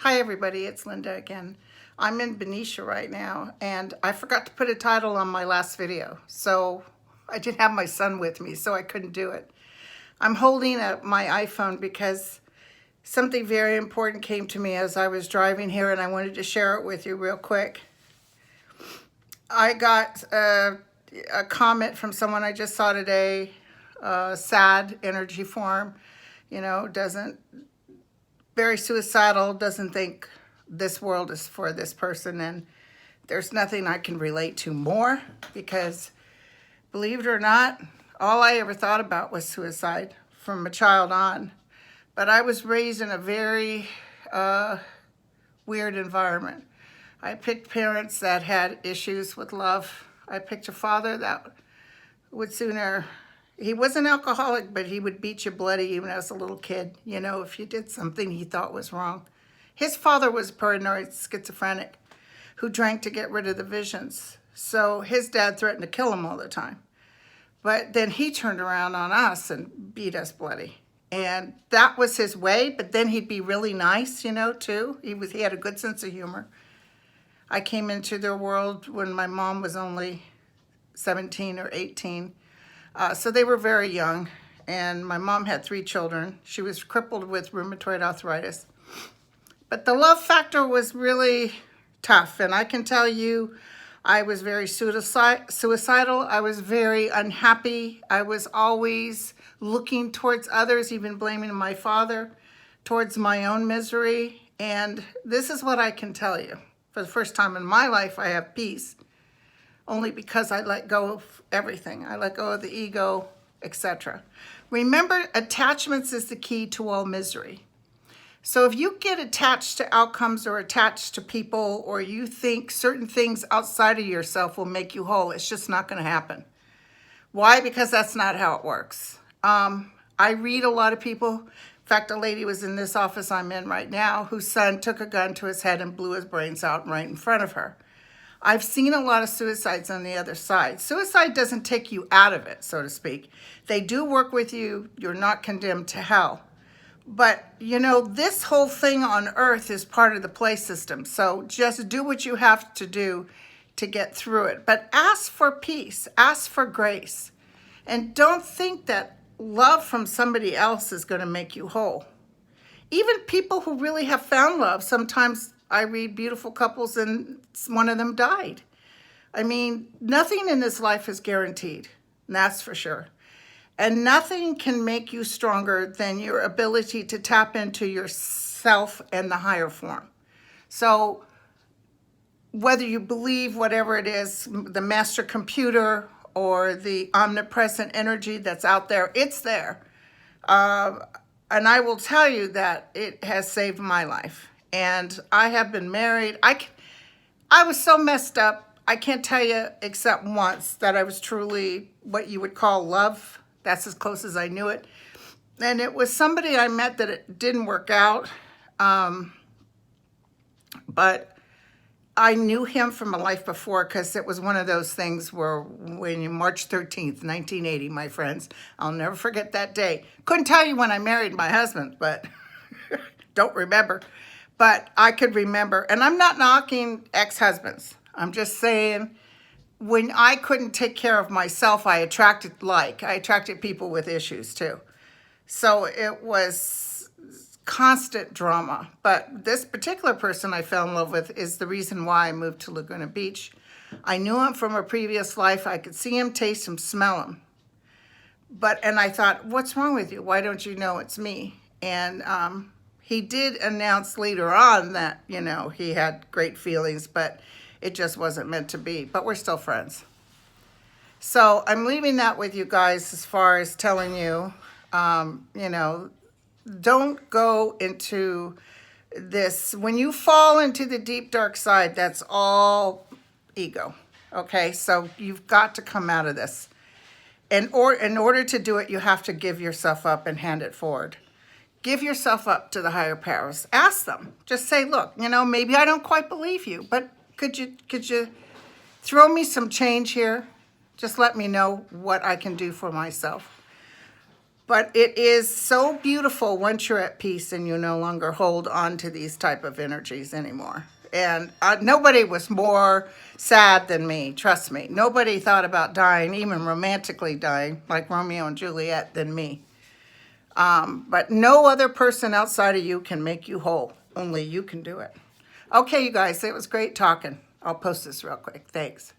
Hi everybody, it's Linda again. I'm in Benicia right now and I forgot to put a title on my last video. So I didn't have my son with me, so I couldn't do it. I'm holding my iPhone because something very important came to me as I was driving here and I wanted to share it with you real quick. I got a comment from someone I just saw today, sad energy form, very suicidal, doesn't think this world is for this person, and there's nothing I can relate to more because, believe it or not, all I ever thought about was suicide from a child on. But I was raised in a very weird environment. I picked parents that had issues with love. I picked a father that would sooner, he was an alcoholic, but he would beat you bloody even as a little kid, if you did something he thought was wrong. His father was paranoid schizophrenic who drank to get rid of the visions. So his dad threatened to kill him all the time. But then he turned around on us and beat us bloody. And that was his way, but then he'd be really nice, too. He had a good sense of humor. I came into their world when my mom was only 17 or 18. So they were very young, and my mom had 3 children. She was crippled with rheumatoid arthritis. But the love factor was really tough, and I can tell you, I was very suicidal. I was very unhappy. I was always looking towards others, even blaming my father, towards my own misery. And this is what I can tell you. For the first time in my life, I have peace. Only because I let go of everything. I let go of the ego, etc. Remember, attachments is the key to all misery. So if you get attached to outcomes or attached to people, or you think certain things outside of yourself will make you whole, it's just not going to happen. Why? Because that's not how it works. I read a lot of people. In fact, a lady was in this office I'm in right now whose son took a gun to his head and blew his brains out right in front of her. I've seen a lot of suicides on the other side. Suicide doesn't take you out of it, so to speak. They do work with you. You're not condemned to hell. But, this whole thing on earth is part of the play system. So just do what you have to do to get through it. But ask for peace. Ask for grace. And don't think that love from somebody else is going to make you whole. Even people who really have found love, sometimes I read beautiful couples and one of them died. I mean, nothing in this life is guaranteed, and that's for sure. And nothing can make you stronger than your ability to tap into yourself and the higher form. So whether you believe whatever it is, the master computer or the omnipresent energy that's out there, it's there. And I will tell you that it has saved my life. And I have been married. I was so messed up. I can't tell you except once that I was truly what you would call love. That's as close as I knew it. And it was somebody I met that it didn't work out. But I knew him from a life before because it was one of those things where when March 13th, 1980, my friends, I'll never forget that day. Couldn't tell you when I married my husband, but don't remember. But I could remember, and I'm not knocking ex-husbands. I'm just saying when I couldn't take care of myself, I attracted people with issues too. So it was constant drama. But this particular person I fell in love with is the reason why I moved to Laguna Beach. I knew him from a previous life. I could see him, taste him, smell him. And I thought, what's wrong with you? Why don't you know it's me? And he did announce later on that, he had great feelings, but it just wasn't meant to be. But we're still friends. So I'm leaving that with you guys as far as telling you, don't go into this. When you fall into the deep, dark side, that's all ego. Okay? So you've got to come out of this. In order to do it, you have to give yourself up and hand it forward. Give yourself up to the higher powers. Ask them. Just say, look, maybe I don't quite believe you, but could you throw me some change here? Just let me know what I can do for myself. But it is so beautiful once you're at peace and you no longer hold on to these type of energies anymore. And nobody was more sad than me, trust me. Nobody thought about dying, even romantically dying, like Romeo and Juliet, than me. But no other person outside of you can make you whole. Only you can do it. Okay, you guys, it was great talking. I'll post this real quick. Thanks.